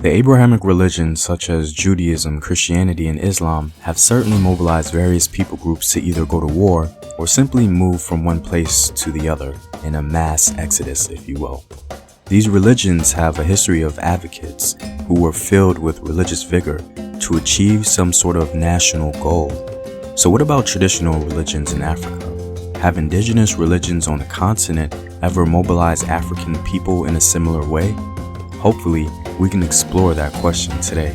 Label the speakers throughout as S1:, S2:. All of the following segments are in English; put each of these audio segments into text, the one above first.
S1: The Abrahamic religions such as Judaism, Christianity, and Islam have certainly mobilized various people groups to either go to war or simply move from one place to the other in a mass exodus, if you will. These religions have a history of advocates who were filled with religious vigor to achieve some sort of national goal. So what about traditional religions in Africa? Have indigenous religions on the continent ever mobilized African people in a similar way? Hopefully, we can explore that question today.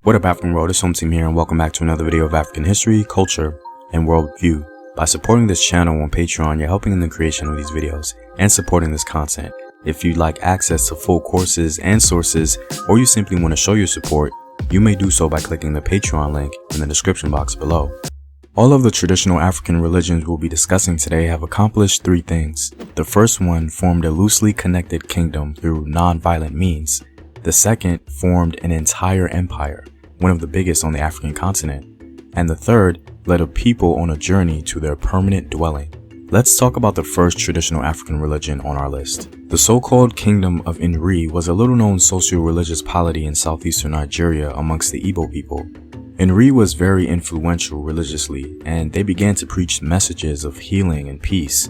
S1: What up, African world? It's Home Team here, and welcome back to another video of African history, culture, and worldview. By supporting this channel on Patreon, you're helping in the creation of these videos and supporting this content. If you'd like access to full courses and sources, or you simply want to show your support, you may do so by clicking the Patreon link in the description box below. All of the traditional African religions we'll be discussing today have accomplished three things. The first one formed a loosely connected kingdom through non-violent means. The second formed an entire empire, one of the biggest on the African continent. And the third led a people on a journey to their permanent dwelling. Let's talk about the first traditional African religion on our list. The so-called Kingdom of Nri was a little-known socio-religious polity in southeastern Nigeria amongst the Igbo people. Nri was very influential religiously, and they began to preach messages of healing and peace.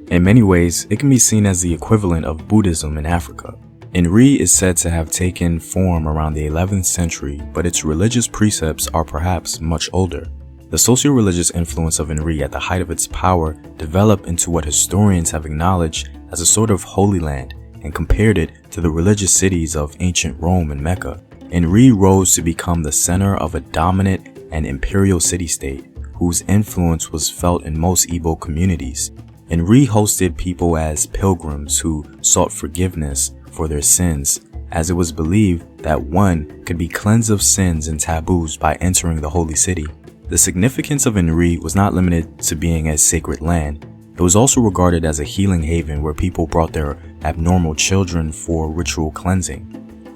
S1: In many ways, it can be seen as the equivalent of Buddhism in Africa. Nri is said to have taken form around the 11th century, but its religious precepts are perhaps much older. The socio-religious influence of Nri at the height of its power developed into what historians have acknowledged as a sort of holy land and compared it to the religious cities of ancient Rome and Mecca. Nri rose to become the center of a dominant and imperial city-state whose influence was felt in most Igbo communities. Nri hosted people as pilgrims who sought forgiveness for their sins, as it was believed that one could be cleansed of sins and taboos by entering the holy city. The significance of Nri was not limited to being a sacred land. It was also regarded as a healing haven where people brought their abnormal children for ritual cleansing.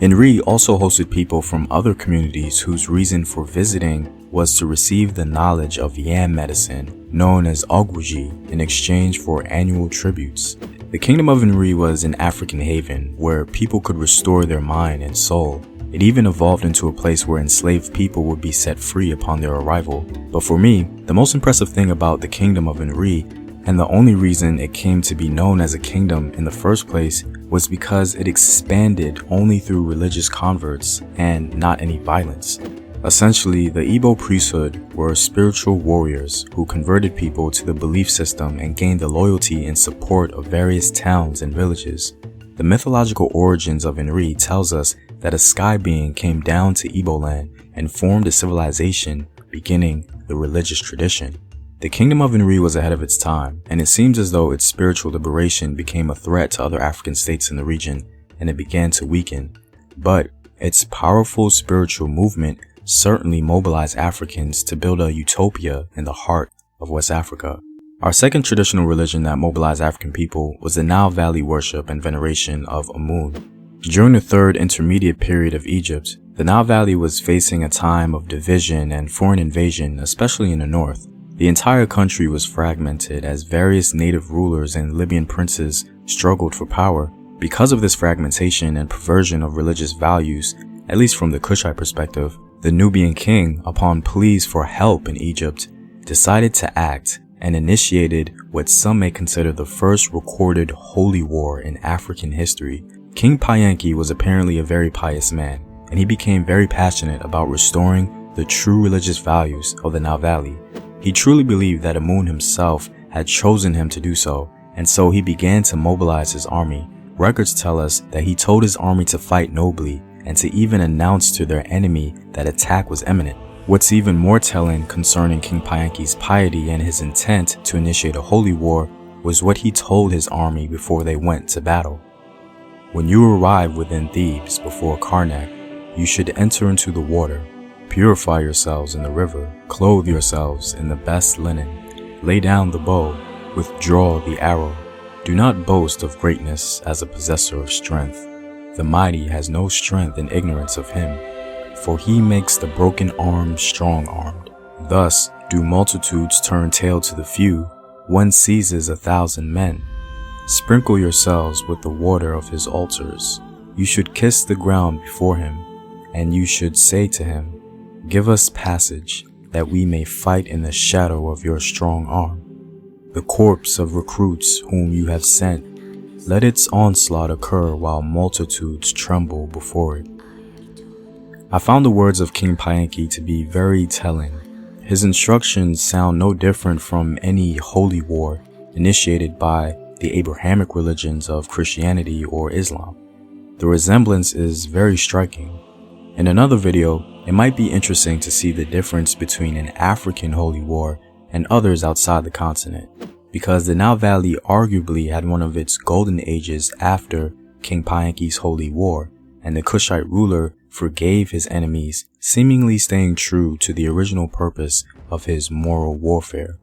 S1: Nri also hosted people from other communities whose reason for visiting was to receive the knowledge of yam medicine, known as ogwuji, in exchange for annual tributes. The Kingdom of Nri was an African haven where people could restore their mind and soul. It even evolved into a place where enslaved people would be set free upon their arrival. But for me, the most impressive thing about the Kingdom of Nri, and the only reason it came to be known as a kingdom in the first place, was because it expanded only through religious converts and not any violence. Essentially, the Igbo priesthood were spiritual warriors who converted people to the belief system and gained the loyalty and support of various towns and villages. The mythological origins of Nri tells us that a sky being came down to Igbo land and formed a civilization, beginning the religious tradition. The Kingdom of Nri was ahead of its time, and it seems as though its spiritual liberation became a threat to other African states in the region, and it began to weaken. But its powerful spiritual movement certainly mobilized Africans to build a utopia in the heart of West Africa. Our second traditional religion that mobilized African people was the Nile Valley worship and veneration of Amun. During the third intermediate period of Egypt, the Nile Valley was facing a time of division and foreign invasion, especially in the north. The entire country was fragmented as various native rulers and Libyan princes struggled for power. Because of this fragmentation and perversion of religious values, at least from the Kushite perspective, the Nubian king, upon pleas for help in Egypt, decided to act and initiated what some may consider the first recorded holy war in African history. King Payanki was apparently a very pious man, and he became very passionate about restoring the true religious values of the Nile Valley. He truly believed that Amun himself had chosen him to do so, and so he began to mobilize his army. Records tell us that he told his army to fight nobly and to even announce to their enemy that attack was imminent. What's even more telling concerning King Payanki's piety and his intent to initiate a holy war was what he told his army before they went to battle. When you arrive within Thebes before Karnak, you should enter into the water, purify yourselves in the river, clothe yourselves in the best linen, lay down the bow, withdraw the arrow. Do not boast of greatness as a possessor of strength. The mighty has no strength in ignorance of him, for he makes the broken-armed strong-armed, Thus do multitudes turn tail to the few, one seizes 1,000 men. Sprinkle yourselves with the water of his altars. You should kiss the ground before him, and you should say to him, give us passage, that we may fight in the shadow of your strong arm. The corpse of recruits whom you have sent, let its onslaught occur while multitudes tremble before it. I found the words of King Paenki to be very telling. His instructions sound no different from any holy war initiated by the Abrahamic religions of Christianity or Islam. The resemblance is very striking. In another video, it might be interesting to see the difference between an African holy war and others outside the continent, because the Nile Valley arguably had one of its golden ages after King Paenki's holy war, and the Kushite ruler forgave his enemies, seemingly staying true to the original purpose of his moral warfare.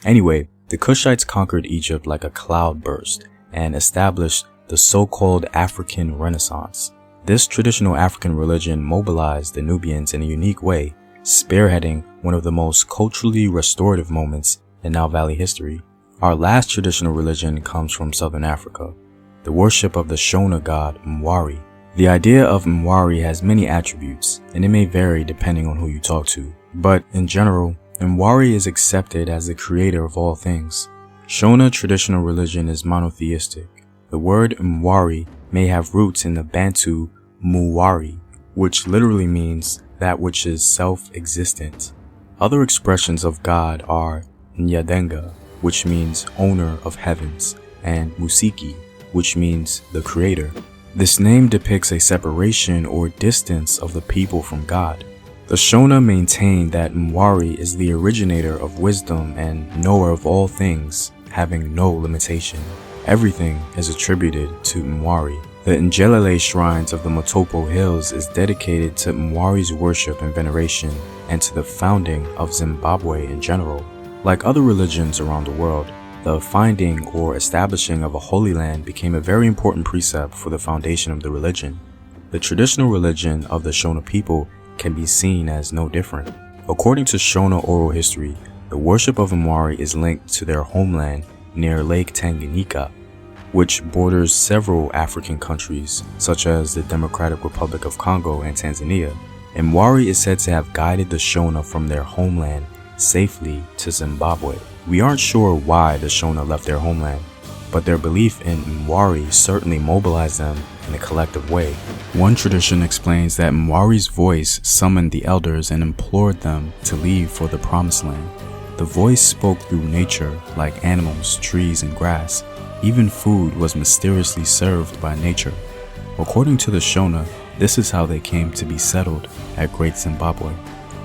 S1: Anyway, the Kushites conquered Egypt like a cloudburst and established the so-called African Renaissance. This traditional African religion mobilized the Nubians in a unique way, spearheading one of the most culturally restorative moments in Nile Valley history. Our last traditional religion comes from southern Africa, the worship of the Shona god Mwari. The idea of Mwari has many attributes, and it may vary depending on who you talk to. But in general, Mwari is accepted as the creator of all things. Shona traditional religion is monotheistic. The word Mwari may have roots in the Bantu Muwari, which literally means that which is self-existent. Other expressions of God are Nyadenga, which means owner of heavens, and Musiki, which means the creator. This name depicts a separation or distance of the people from God. The Shona maintain that Mwari is the originator of wisdom and knower of all things, having no limitation. Everything is attributed to Mwari. The Njelele shrines of the Motopo Hills is dedicated to Mwari's worship and veneration, and to the founding of Zimbabwe in general. Like other religions around the world, the finding or establishing of a holy land became a very important precept for the foundation of the religion. The traditional religion of the Shona people can be seen as no different. According to Shona oral history, the worship of Mwari is linked to their homeland near Lake Tanganyika, which borders several African countries such as the Democratic Republic of Congo and Tanzania. And Mwari is said to have guided the Shona from their homeland safely to Zimbabwe. We aren't sure why the Shona left their homeland, but their belief in Mwari certainly mobilized them in a collective way. One tradition explains that Mwari's voice summoned the elders and implored them to leave for the promised land. The voice spoke through nature, like animals, trees, and grass. Even food was mysteriously served by nature. According to the Shona, this is how they came to be settled at Great Zimbabwe.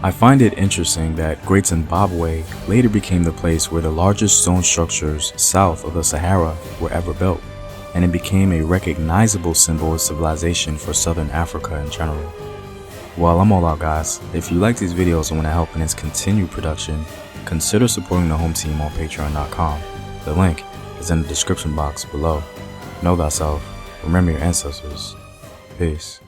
S1: I find it interesting that Great Zimbabwe later became the place where the largest stone structures south of the Sahara were ever built, and it became a recognizable symbol of civilization for southern Africa in general. Well, I'm all out, guys. If you like these videos and want to help in its continued production, consider supporting the home team on patreon.com. The link is in the description box below. Know thyself, remember your ancestors. Peace.